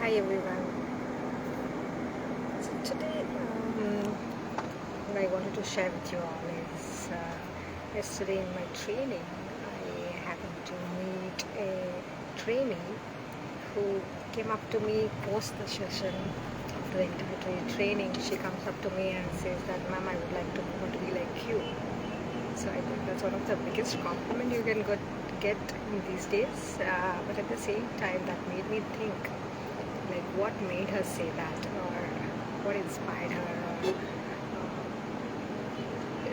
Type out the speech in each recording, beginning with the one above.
Hi everyone. So today, what I wanted to share with you all is yesterday in my training, I happened to meet a trainee who came up to me post the session of the entire training. She comes up to me and says that, "Ma'am, I would like to want to be like you." So I think that's one of the biggest compliment you can get in these days. But at the same time, that made me think, like, what made her say that, or what inspired her, or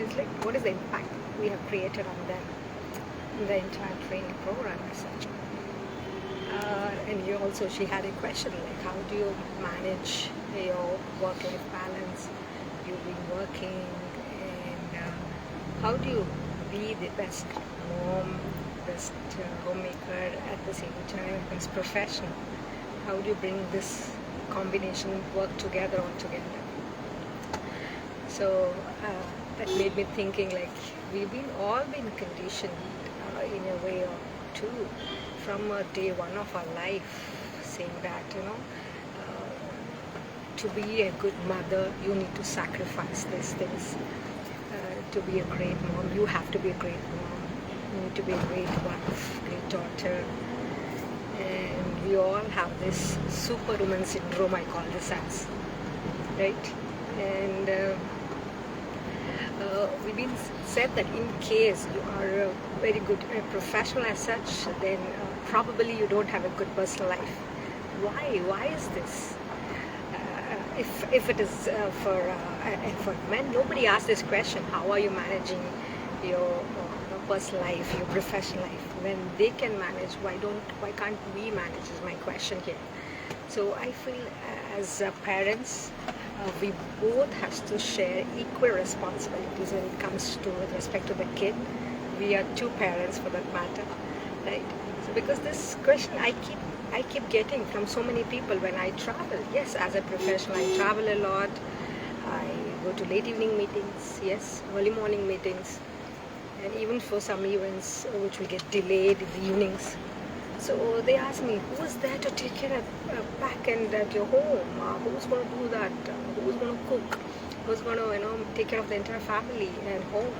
it's like, what is the impact we have created on them in the entire training program as such. And you also, she had a question like, how do you manage your work-life balance? You've been working, and how do you be the best mom, best homemaker, at the same time best professional? How do you bring this combination work together all together? So that made me thinking, like, we've been all been conditioned in a way or two from day one of our life, saying that to be a good mother you need to sacrifice these things. To be a great mom you have to be a great mom. You need to be a great wife, great daughter. And we all have this superwoman syndrome, I call this as, right? And we've been said that in case you are a very good professional as such, then probably you don't have a good personal life. Why is this? If it is for men, nobody asks this question, how are you managing your personal life, your professional life? When they can manage, why can't we manage, is my question here. So I feel as parents, we both have to share equal responsibilities when it comes to with respect to the kid. We are two parents for that matter, right? So because this question I keep getting from so many people when I travel. Yes, as a professional, I travel a lot. I go to late evening meetings, yes, early morning meetings, and even for some events which will get delayed in the evenings. So they ask me, who's there to take care of back end at your home? Who's going to do that? Who's going to cook? Who's going to take care of the entire family and home?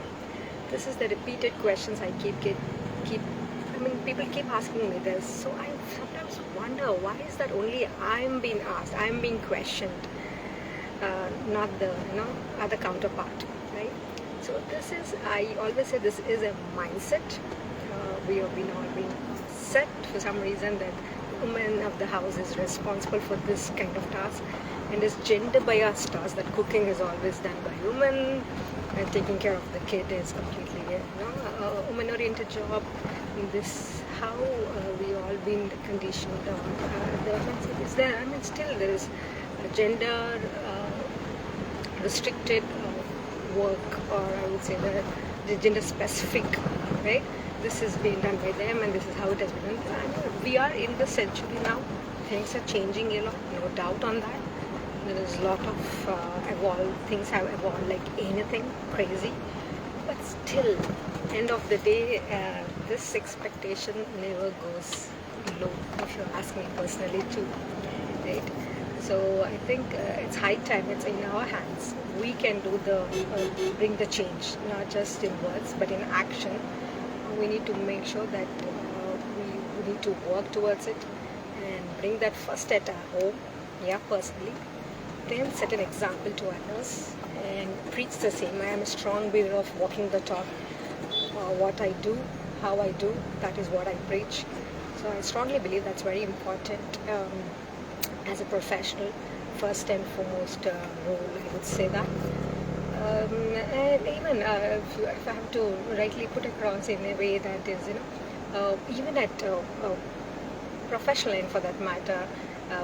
This is the repeated questions I keep. I mean, people keep asking me this. So I sometimes wonder, why is that only I'm being asked, I'm being questioned, not the other counterpart, right? So this is, I always say, this is a mindset. We have been all being set for some reason that the woman of the house is responsible for this kind of task, and this gender biased task that cooking is always done by women, and taking care of the kid is completely a woman oriented job. This how we all been conditioned. Is there? I mean, still there is a gender restricted work, or I would say the gender specific, right? This is being done by them, and this is how it has been done. We are in the century now. Things are changing a lot, no doubt on that. There is a lot of things have evolved like anything crazy. But still, end of the day, this expectation never goes low, if you ask me personally too, right? So I think it's high time, it's in our hands. We can do bring the change, not just in words, but in action. We need to make sure that we need to work towards it and bring that first at our home, personally. Then set an example to others and preach the same. I am a strong believer of walking the talk. What I do, how I do, that is what I preach. So I strongly believe that's very important as a professional, first and foremost role, I would say that. And even if I have to rightly put across in a way that is, even at professional end for that matter,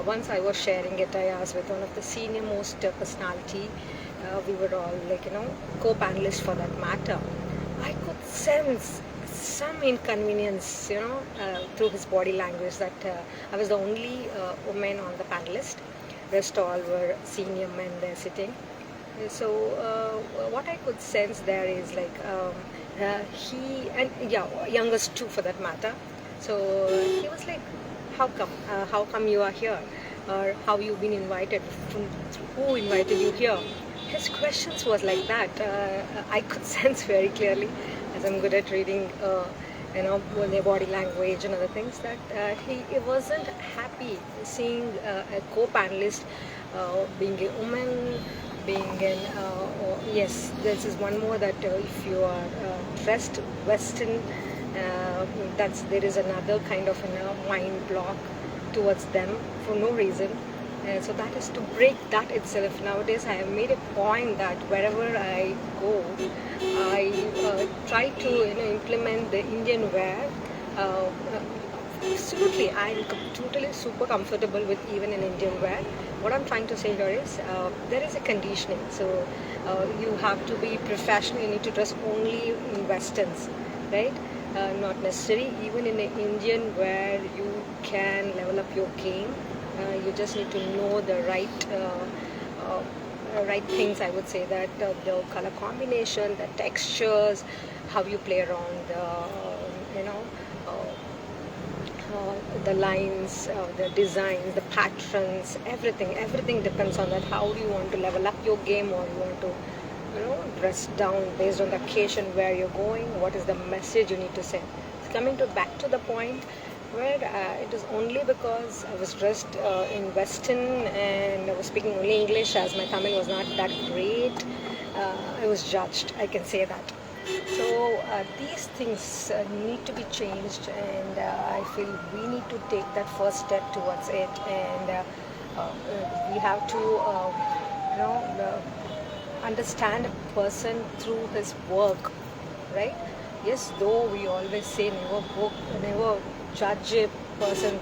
once I was sharing it, I asked with one of the senior most personality, we were all co-panelists for that matter. I could sense some inconvenience, through his body language, that I was the only woman on the panelist. Rest all were senior men there sitting. So what I could sense there is like he, and youngest too for that matter. So he was like, how come you are here? or how you've been invited, from who invited you here. His questions was like that. I could sense very clearly, as I'm good at reading, their body language and other things, that he wasn't happy seeing a co-panelist being a woman, being an yes. This is one more, that if you are dressed Western, there is another kind of mind block towards them for no reason. So that is to break that itself. Nowadays, I have made a point that wherever I go, I try to implement the Indian wear. Absolutely, I'm totally super comfortable with even an Indian wear. What I'm trying to say here is there is a conditioning. So you have to be professional. You need to dress only in westerns, right? Not necessary. Even in an Indian wear, you can level up your game. You just need to know the right things. I would say that the color combination, the textures, how you play around the lines, the designs, the patterns, everything depends on that. How do you want to level up your game, or you want to dress down based on the occasion where you're going, what is the message you need to send. Coming back to the point where it is only because I was dressed in Western and I was speaking only English, as my Tamil was not that great, I was judged, I can say that. So these things need to be changed, and I feel we need to take that first step towards it, and we have to understand a person through his work, right? Yes, though we always say never judge a person,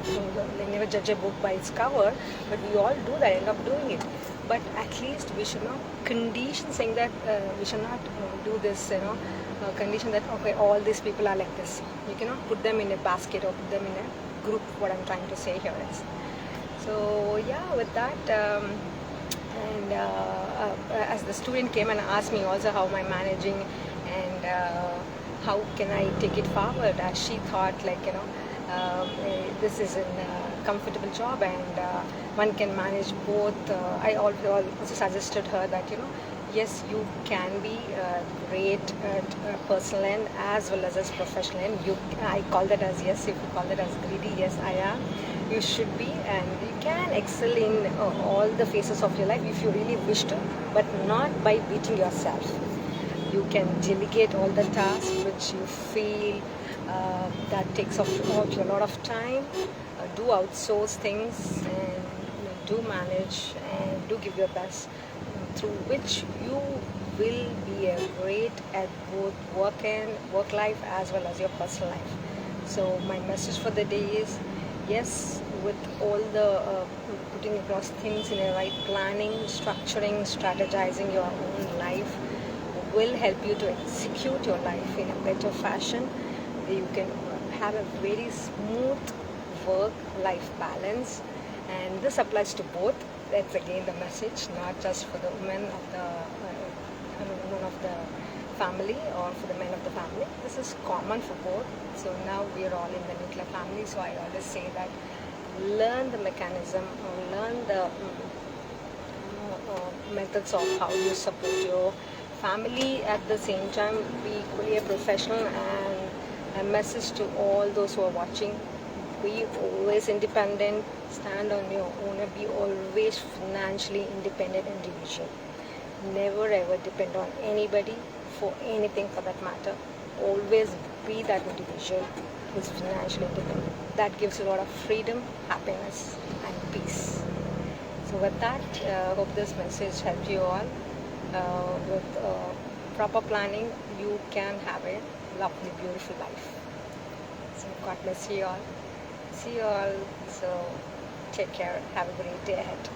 never judge a book by its cover, but we all do that, end up doing it. But at least we should not condition, saying that we should not do this, condition that, okay, all these people are like this. You cannot put them in a basket or put them in a group. What I'm trying to say here is. So yeah, with that, and as the student came and asked me also how am I managing, and how can I take it forward, as she thought this is a comfortable job, and one can manage both. I also suggested her that yes, you can be great at personal end as well as professional end. I call that as, yes, if you call that as greedy, yes, I am. You should be, and you can excel in all the phases of your life if you really wish to, but not by beating yourself. You can delegate all the tasks which you feel that takes off a lot of time. Do outsource things, and do manage, and do give your best, through which you will be a great at both work life as well as your personal life. So my message for the day is, yes, with all the putting across things in a right planning, structuring, strategizing your own life will help you to execute your life in a better fashion. You can have a very smooth work-life balance, and this applies to both. That's again the message, not just for the women of the family or for the men of the family. This is common for both. So now we are all in the nuclear family. So I always say that learn the mechanism, or learn the methods of how you support your family. At the same time, be equally a professional. And a message to all those who are watching: be always independent, stand on your own, and be always financially independent individual. Never ever depend on anybody for anything, for that matter. Always be that individual who is financially independent. That gives you a lot of freedom, happiness, and peace. So with that, hope this message helped you all. With proper planning, you can have a lovely, beautiful life. So God bless you all. See you all. So take care. Have a great day ahead.